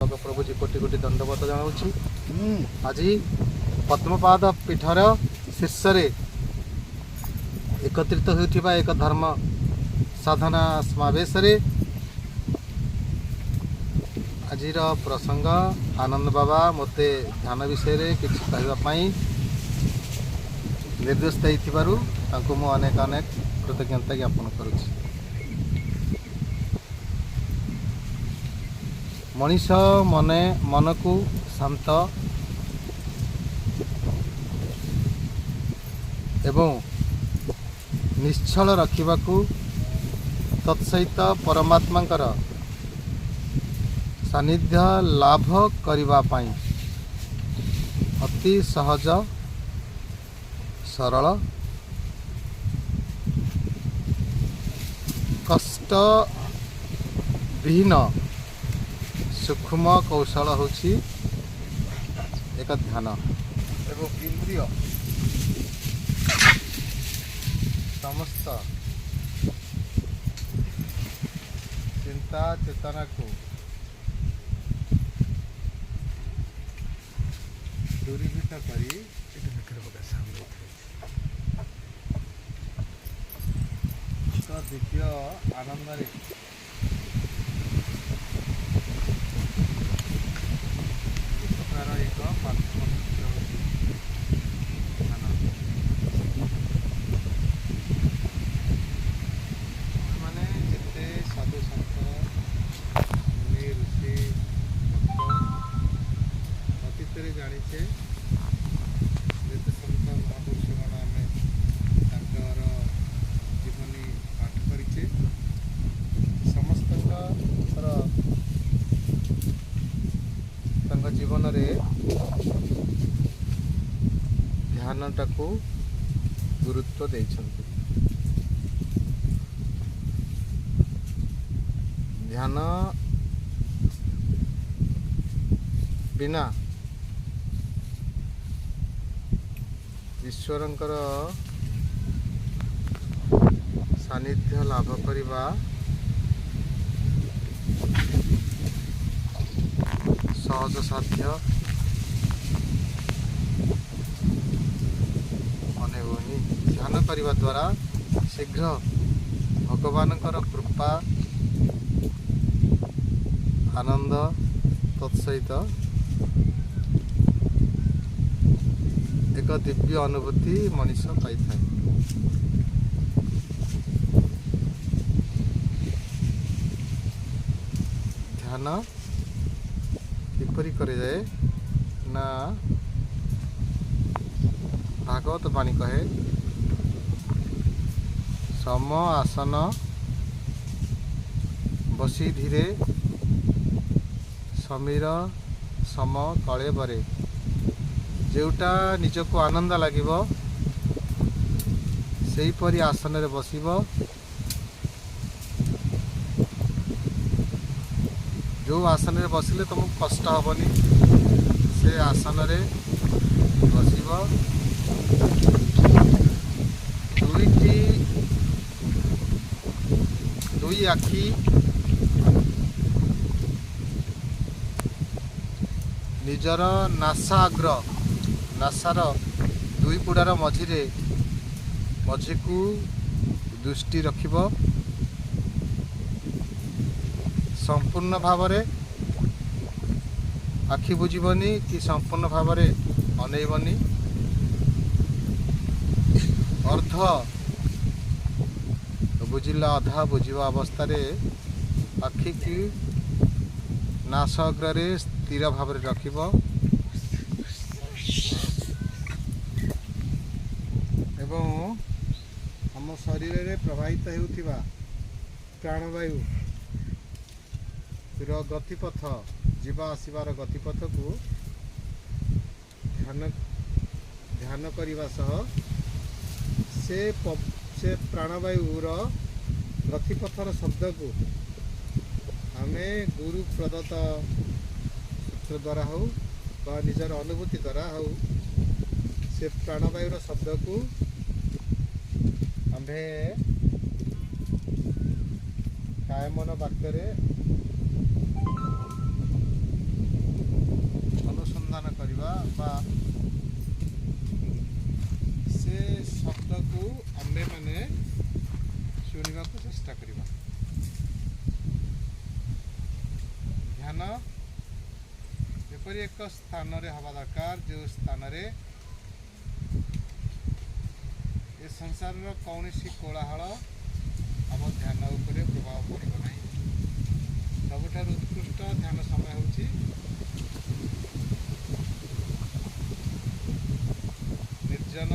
लोक प्रभुजी कोटि कोटि दंडवत जनाऊँगी। आज पद्मपाद पीठर शीर्ष एकत्रित होता एक धर्म साधना समावेश आज प्रसंग आनंद बाबा मते ध्यान विषय रे किछि कहवाई निर्देश देइथिबारु तांको मु अनेक अनेक कृतज्ञता ज्ञापन करुछि। मनीष मन को शांत एवं निश्चल रखिबाकू तत्सहित परमात्मांकर सानिध्य लाभ करिबा पाई अति सहज सरल कष्ट विहीन सूक्ष्म कौशल होछि एक ध्यान एवं इंद्रिय समस्त चिंता चेतना को दूरीभूत करी दिव्य आनंद एक माने जिते साधु संत मुनि ऋषि अतीत जाचे जिते संत महापुरुषगण आम जीवनी पाठ करे समस्त जीवन रे ध्यानटा को गुरुत्व देइछन्ति। ध्यान बिना ईश्वरंकर सानिध्य लाभ करिबा सहज साध्य अनेबनी। ध्यान करिबा द्वारा शीघ्र भगवानकर कृपा आनंद तत्सहित एक दिव्य अनुभूति मनीष पाई था। ध्यान किपरि करे जाए ना भागवत वाणी कहे सम आसन बसी धीरे समीर सम तले बरे जोटा निजको आनंद लागिबो सेही परी आसन रे बसिबो। जो आसन रे बसिले तुमको कष्ट हेनी से आसन रे बसिब। दुई आखि निजर नासाग्र नासार दुई पुड़ार मझी को दृष्टि रखिब। संपूर्ण भाव आखि बुझीबनी कि संपूर्ण भाव अनेबनी। अर्ध बुझिला अधा बुझा अवस्था आखि की नासाग्र स्थिर भाव रखिब एवं हम शरीर में प्रवाहित होउथिबा प्राणवायु गतिपथ जीवा आसबार गतिपथ को ध्यान करने सह से प्राणवायुर गतिपथर शब्द को आम गुरु प्रदत्त सूत्र द्वारा हो निजर अनुभूति द्वारा हो से प्राणवायुर शब्द को आम्भे कायमन वाक्य ଏପରି ଏକ ସ୍ଥାନରେ ହେବା ଦରକାର ଯେଉଁ ସ୍ଥାନରେ ଏ ସଂସାରର କୌଣସି କୋଳାହଳ ଆମ ଧ୍ୟାନ ଉପରେ ପ୍ରଭାବ ପଡ଼ିବ ନାହିଁ। ସବୁଠାରୁ ଉତ୍କୃଷ୍ଟ ଧ୍ୟାନ ସମୟ ହେଉଛି ନିର୍ଜନ